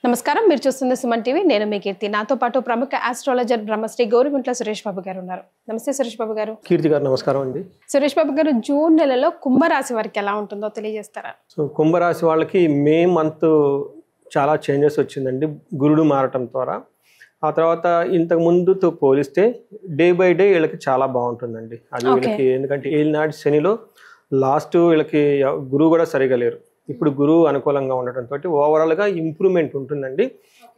నమస్కారం, మీరు చూస్తున్న సుమన్ టీవీ. నేను మీ కీర్తి. నాతో పాటు ప్రముఖ ఆస్ట్రాలజర్ బ్రహ్మశ్రీ గోరుగుంట్ల సురేష్ బాబు గారు ఉన్నారు. నమస్తే సురేష్ బాబు గారు. కీర్తి గారు నమస్కారం అండి. సురేష్ బాబు గారు, జూన్ నెలలో కుంభరాశి వారికి ఎలా ఉంటుందో తెలియజేస్తారా? సో కుంభరాశి వాళ్ళకి మే మంత్ చాలా చేంజెస్ వచ్చిందండి గురుడు మారటం ద్వారా. ఆ తర్వాత ఇంతకు ముందుతో పోలిస్తే డే బై డే వీళ్ళకి చాలా బాగుంటుందండి. అది వీళ్ళకి ఎందుకంటే ఏలినాటి శనిలో లాస్ట్ వీళ్ళకి గురువు కూడా సరిగా లేరు. ఇప్పుడు గురువు అనుకూలంగా ఉండటంతో ఓవరాల్గా ఇంప్రూవ్మెంట్ ఉంటుందండి.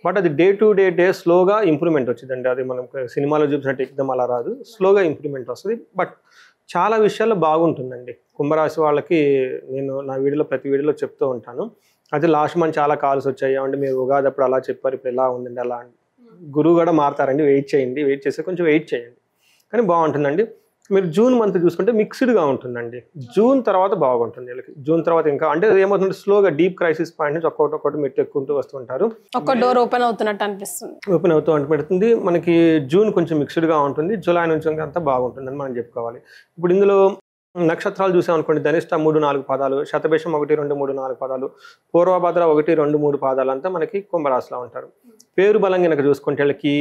బట్ అది డే టు డే స్లోగా ఇంప్రూవ్మెంట్ వచ్చిందండి. అది మనం సినిమాలో చూసినట్టు ఎక్దం అలా రాదు, స్లోగా ఇంప్రూవ్మెంట్ వస్తుంది. బట్ చాలా విషయాల్లో బాగుంటుందండి కుంభరాశి వాళ్ళకి. నేను నా వీడియోలో ప్రతి వీడియోలో చెప్తూ ఉంటాను. అది లాస్ట్ మంత్ చాలా కాల్స్ వచ్చాయి, అంటే మీరు ఉగాది అప్పుడు అలా చెప్పారు, ఇప్పుడు ఎలా ఉందండి అలా. గురువు కూడా మారుతారండి, వెయిట్ చేయండి, వెయిట్ చేస్తే కొంచెం వెయిట్ చేయండి, కానీ బాగుంటుందండి. మీరు జూన్ మంత్ చూసుకుంటే మిక్స్డ్గా ఉంటుందండి. జూన్ తర్వాత బాగుంటుంది వీళ్ళకి. జూన్ తర్వాత ఇంకా అంటే ఏమవుతుంది, స్లోగా డీప్ క్రైసిస్ పాయింట్ నుంచి ఒక్కొక్కటి మెట్టు ఎక్కుంటూ వస్తుంటారు. ఒక డోర్ ఓపెన్ అవుతున్నట్టు అనిపిస్తుంది, ఓపెన్ అవుతూ అనిపెడుతుంది మనకి. జూన్ కొంచెం మిక్స్డ్గా ఉంటుంది, జూలై నుంచి అంతా బాగుంటుందని మనం చెప్పుకోవాలి. ఇప్పుడు ఇందులో నక్షత్రాలు చూసామనుకోండి, ధనిష్ట 3-4 పాదాలు, శతభిషం 1-2-3-4 పాదాలు, పూర్వభద్ర 1-2-3 పాదాలు అంతా మనకి కుంభరాశిలో ఉంటారు. పేరు బలం కనుక చూసుకుంటే వీళ్ళకి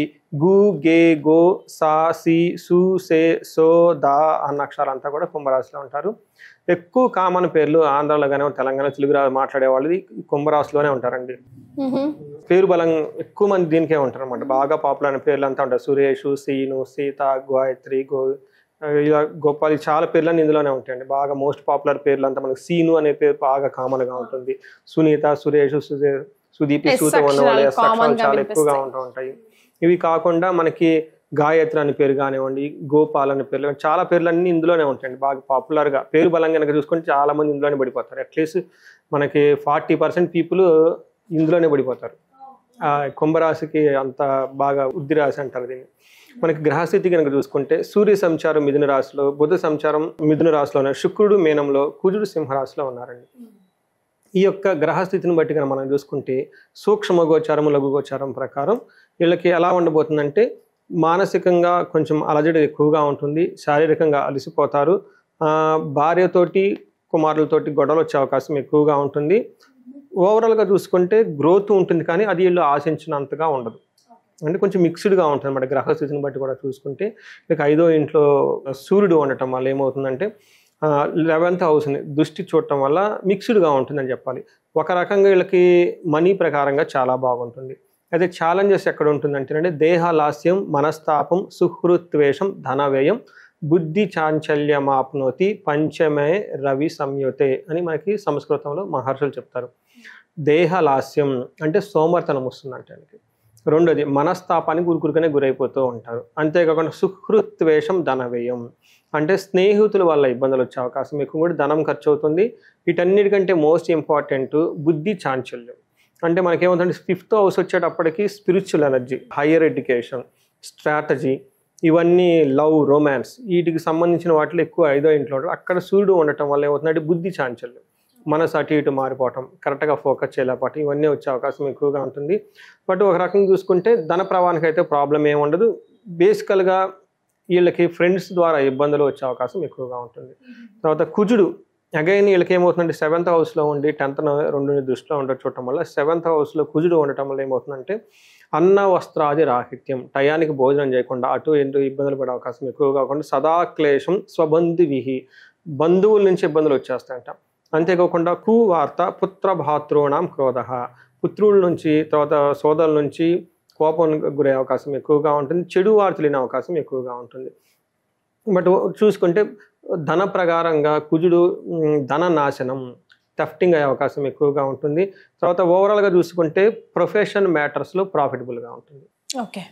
గు, గే, గో, సా, సి, సు, సే, సో, దా అన్న అక్షరాలంతా కూడా కుంభరాశిలో ఉంటారు. ఎక్కువ కామన్ పేర్లు ఆంధ్రాలో కానీ తెలంగాణ తెలుగు మాట్లాడే వాళ్ళు కుంభరాశిలోనే ఉంటారండి. పేరు బలం ఎక్కువ మంది దీనికే ఉంటారు అనమాట. బాగా పాపులర్ అయిన పేర్లు అంతా ఉంటాయి. సురేష్, సీను, సీత, గాయత్రి, ఇలా గోపాలి, చాలా పేర్లన్నీ ఇందులోనే ఉంటాయండి. బాగా మోస్ట్ పాపులర్ పేర్లు అంతా మనకి సీను అనే పేరు బాగా కామన్గా ఉంటుంది. సునీత, సురేష్, సుదీప్, సూత ఉన్నవాళ్ళు చాలా ఎక్కువగా ఉంటూ ఉంటాయి. ఇవి కాకుండా మనకి గాయత్రి అనే పేరు కానివ్వండి, గోపాల్ అనే పేర్లు, చాలా పేర్లన్నీ ఇందులోనే ఉంటాయండి. బాగా పాపులర్గా పేరు బలం కనుక చూసుకుంటే చాలా మంది ఇందులోనే పడిపోతారు. అట్లీస్ట్ మనకి 40% పీపుల్ ఇందులోనే పడిపోతారు. కుంభరాశికి అంత బాగా వృద్ధి రాశి అంటారు దీన్ని. మనకి గ్రహస్థితి కనుక చూసుకుంటే సూర్య సంచారం మిథున రాశిలో, బుధ సంచారం మిథున రాశిలోనే, శుక్రుడు మీనంలో, కుజుడు సింహరాశిలో ఉన్నారండి. ఈ యొక్క గ్రహస్థితిని బట్టి కనుక మనం చూసుకుంటే సూక్ష్మ గోచారం, లఘు గోచారం ప్రకారం వీళ్ళకి ఎలా ఉండబోతుందంటే మానసికంగా కొంచెం అలజడి ఎక్కువగా ఉంటుంది, శారీరకంగా అలసిపోతారు, భార్యతోటి కుమారులతోటి గొడవలు వచ్చే అవకాశం ఎక్కువగా ఉంటుంది. ఓవరాల్గా చూసుకుంటే గ్రోత్ ఉంటుంది, కానీ అది వీళ్ళు ఆశించినంతగా ఉండదు. అంటే కొంచెం మిక్స్డ్గా ఉంటుంది అన్నమాట. గ్రహస్థితిని బట్టి కూడా చూసుకుంటే ఇక 5వ ఇంట్లో సూర్యుడు ఉండటం వల్ల ఏమవుతుందంటే 11th హౌస్ని దృష్టి చూడటం వల్ల మిక్స్డ్గా ఉంటుందని చెప్పాలి. ఒక రకంగా వీళ్ళకి మనీ ప్రకారంగా చాలా బాగుంటుంది. అయితే ఛాలెంజెస్ ఎక్కడ ఉంటుందంటేనండి దేహలాస్యం, మనస్తాపం, సుహృత్వేషం, ధనవ్యయం, బుద్ధి చాంచల్యమాప్నోతి, పంచమే రవి సంయుతే అని మనకి సంస్కృతంలో మహర్షులు చెప్తారు. దేహలాస్యం అంటే సోమర్తనం వస్తుందంటే, రెండోది మనస్తాపానికి గురికనే గురైపోతూ ఉంటారు. అంతేకాకుండా సుహృత్వేషం, ధనవ్యయం అంటే స్నేహితుల వల్ల ఇబ్బందులు వచ్చే అవకాశం ఎక్కువ, కూడా ధనం ఖర్చు అవుతుంది. వీటన్నిటికంటే మోస్ట్ ఇంపార్టెంట్ బుద్ధి చాంచల్యం. అంటే మనకేమవుతుంది, 5th హౌస్ వచ్చేటప్పటికి spiritual energy, higher education, strategy, ఇవన్నీ లవ్, రొమాన్స్, వీటికి సంబంధించిన వాటిలో ఎక్కువ 5వ ఇంట్లో ఉంటారు. అక్కడ సూర్యుడు ఉండటం వల్ల ఏమవుతుందంటే బుద్ధి చాంచల్యం, మనసు అటు ఇటు మారిపోవటం, కరెక్ట్గా ఫోకస్ చేయలేకపోవటం, ఇవన్నీ వచ్చే అవకాశం ఎక్కువగా ఉంటుంది. బట్ ఒక రకంగా చూసుకుంటే ధన ప్రవాహానికి అయితే ప్రాబ్లం ఏమి ఉండదు. బేసికల్గా వీళ్ళకి ఫ్రెండ్స్ ద్వారా ఇబ్బందులు వచ్చే అవకాశం ఎక్కువగా ఉంటుంది. తర్వాత కుజుడు అగైన్ వీళ్ళకి ఏమవుతుందంటే 7th హౌస్లో ఉండి 10th 2 దృష్టిలో చూడటం వల్ల 7th హౌస్లో కుజుడు ఉండటం వల్ల ఏమవుతుందంటే అన్న వస్త్రాది రాహిత్యం, టయానికి భోజనం చేయకుండా అటు ఇటు ఇబ్బందులు పడే అవకాశం ఎక్కువగా కాకుండా సదాక్లేశం, స్వబంధువిహి, బంధువుల నుంచి ఇబ్బందులు వచ్చేస్తాయంట. అంతేకాకుండా కువార్త, పుత్రభాతృణాం క్రోధ, పుత్రుల నుంచి తర్వాత సోదరుల నుంచి కోపం గురే అవకాశం ఎక్కువగా ఉంటుంది. చెడు వార్తలు వినే అవకాశం ఎక్కువగా ఉంటుంది. బట్ చూసుకుంటే ధన ప్రకారంగా కుజుడు ధన నాశనం, థెఫ్టింగ్ అయ్యే అవకాశం ఎక్కువగా ఉంటుంది. తర్వాత ఓవరాల్గా చూసుకుంటే ప్రొఫెషన్ మ్యాటర్స్లో ప్రాఫిటబుల్గా ఉంటుంది. ఓకే,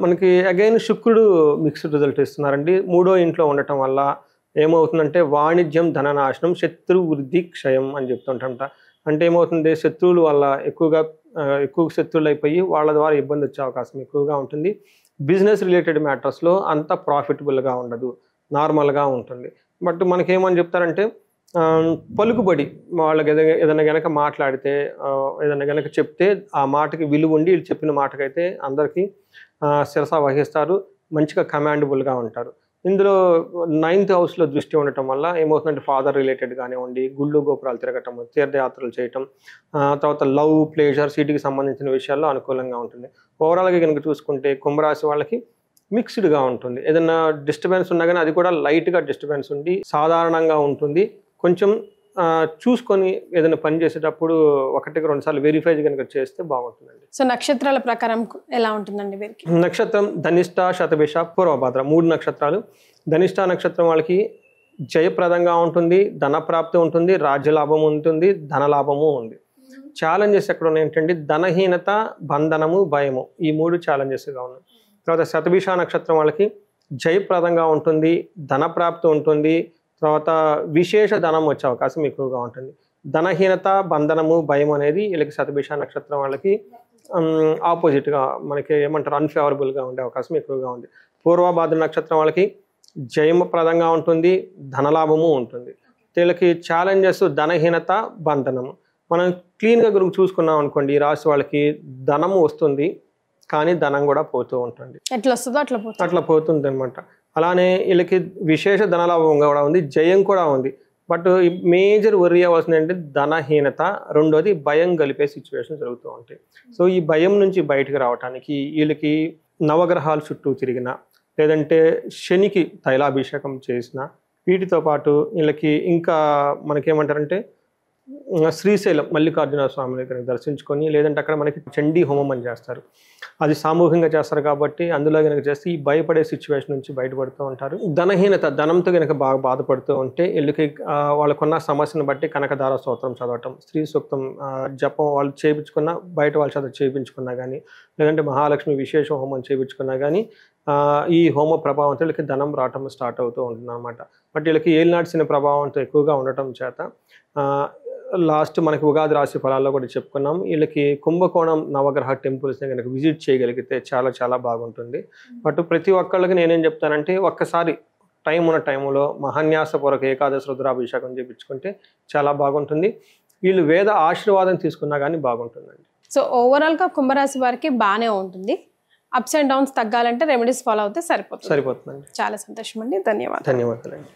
మనకి అగైన్ శుక్రుడు మిక్స్డ్ రిజల్ట్ ఇస్తున్నారండి. 3వ ఇంట్లో ఉండటం వల్ల ఏమవుతుందంటే వాణిజ్యం, ధననాశనం, శత్రు వృద్ధి, క్షయం అని చెప్తుంటంట. అంటే ఏమవుతుంది, శత్రువుల వల్ల ఎక్కువ శత్రువులు అయిపోయి వాళ్ళ ద్వారా ఇబ్బంది వచ్చే అవకాశం ఎక్కువగా ఉంటుంది. బిజినెస్ రిలేటెడ్ మ్యాటర్స్లో అంత ప్రాఫిటబుల్గా ఉండదు, నార్మల్గా ఉంటుంది. బట్ మనకేమని చెప్తారంటే పలుకుబడి, వాళ్ళకి ఏదైనా కనుక మాట్లాడితే, ఏదైనా కనుక చెప్తే ఆ మాటకి విలువ ఉండి వీళ్ళు చెప్పిన మాటకైతే అందరికీ శిరస వహిస్తారు, మంచిగా కమాండబుల్గా ఉంటారు. ఇందులో 9th హౌస్లో దృష్టి ఉండటం వల్ల ఏమవుతుందంటే ఫాదర్ రిలేటెడ్ కానివ్వండి, గుళ్ళు గోపురాలు తిరగటం, తీర్థయాత్రలు చేయటం, తర్వాత లవ్, ప్లేజర్స్ వీటికి సంబంధించిన విషయాల్లో అనుకూలంగా ఉంటుంది. ఓవరాల్గా కనుక చూసుకుంటే కుంభరాశి వాళ్ళకి మిక్స్డ్గా ఉంటుంది. ఏదైనా డిస్టర్బెన్స్ ఉన్నా కానీ అది కూడా లైట్గా డిస్టర్బెన్స్ ఉండి సాధారణంగా ఉంటుంది. కొంచెం చూసుకొని ఏదైనా పని చేసేటప్పుడు 1-2 సార్లు వెరిఫై కనుక చేస్తే బాగుంటుందండి. సో నక్షత్రాల ప్రకారం ఎలా ఉంటుందండి వీరికి? నక్షత్రం ధనిష్ట, శతభిష, పూర్వభాద్ర 3 నక్షత్రాలు. ధనిష్ట నక్షత్రం వాళ్ళకి జయప్రదంగా ఉంటుంది, ధనప్రాప్తి ఉంటుంది, రాజ్యలాభం ఉంటుంది, ధనలాభము ఉంది. ఛాలెంజెస్ ఎక్కడ ఉన్నాయంటే ధనహీనత, బంధనము, భయము, ఈ 3 ఛాలెంజెస్గా ఉన్నాయి. తర్వాత శతభిష నక్షత్రం వాళ్ళకి జయప్రదంగా ఉంటుంది, ధనప్రాప్తి ఉంటుంది, తర్వాత విశేష ధనం వచ్చే అవకాశం ఎక్కువగా ఉంటుంది. ధనహీనత, బంధనము, భయం అనేది వీళ్ళకి శతభిష నక్షత్రం వాళ్ళకి ఆపోజిట్గా మనకి ఏమంటారు అన్ఫేవరబుల్గా ఉండే అవకాశం ఎక్కువగా ఉంది. పూర్వభాద్ర నక్షత్రం వాళ్ళకి జయప్రదంగా ఉంటుంది, ధనలాభము ఉంటుంది. వీళ్ళకి ఛాలెంజెస్ ధనహీనత, బంధనము. మనం క్లీన్గా గురించి చూసుకున్నాం అనుకోండి, ఈ రాశి వాళ్ళకి ధనము వస్తుంది కానీ ధనం కూడా పోతూ ఉంటుంది. ఎట్లా వస్తుందో అట్లా పోతుంది అనమాట. అలానే వీళ్ళకి విశేష ధనలాభం కూడా ఉంది, జయం కూడా ఉంది. బట్ మేజర్ వర్రీ అవ్వాల్సింది అంటే ధనహీనత, రెండోది భయం కలిపే సిచ్యువేషన్ జరుగుతూ ఉంటాయి. సో ఈ భయం నుంచి బయటకు రావడానికి వీళ్ళకి నవగ్రహాలు చుట్టూ తిరిగిన, లేదంటే శనికి తైలాభిషేకం చేసిన, వీటితో పాటు వీళ్ళకి ఇంకా మనకేమంటారంటే శ్రీశైలం మల్లికార్జున స్వామి దగ్గర దర్శించుకొని, లేదంటే అక్కడ మనకి చండీ హోమం అని చేస్తారు, అది సామూహికంగా చేస్తారు కాబట్టి అందులో కనుక చేస్తే ఈ భయపడే సిచ్యువేషన్ నుంచి బయటపడుతూ ఉంటారు. ధనహీనత, ధనంతో కనుక బాగా బాధపడుతూ ఉంటే వీళ్ళకి వాళ్ళకున్న సమస్యను బట్టి కనకదార స్తోత్రం చదవటం, స్త్రీ సూక్తం జపం వాళ్ళు చేయించుకున్నా, బయట వాళ్ళ చదువు చేయించుకున్నా కానీ, లేదంటే మహాలక్ష్మి విశేష హోమం చేయించుకున్నా కానీ ఈ హోమ ప్రభావంతో వీళ్ళకి ధనం రావటం స్టార్ట్ అవుతూ ఉంటుంది అనమాట. బట్ వీళ్ళకి ఏలినాటి ప్రభావంతో ఎక్కువగా ఉండటం చేత లాస్ట్ మనకి ఉగాది రాశి ఫలాల్లో కూడా చెప్పుకున్నాం, వీళ్ళకి కుంభకోణం నవగ్రహ టెంపుల్స్ని కనుక విజిట్ చేయగలిగితే చాలా చాలా బాగుంటుంది. బట్ ప్రతి ఒక్కళ్ళకి నేనేం చెప్తానంటే ఒక్కసారి టైం ఉన్న టైంలో మహాన్యాసపూర్వక ఏకాదశి రుద్రాభిషేకం చేయించుకుంటే చాలా బాగుంటుంది. వీళ్ళు వేద ఆశీర్వాదం తీసుకున్నా కానీ బాగుంటుందండి. సో ఓవరాల్గా కుంభరాశి వారికి బాగానే ఉంటుంది. అప్స్ అండ్ డౌన్స్ తగ్గాలంటే రెమెడీస్ ఫాలో అవుతే సరిపోతుందండి. చాలా సంతోషం అండి. ధన్యవాదాలు. ధన్యవాదాలండి.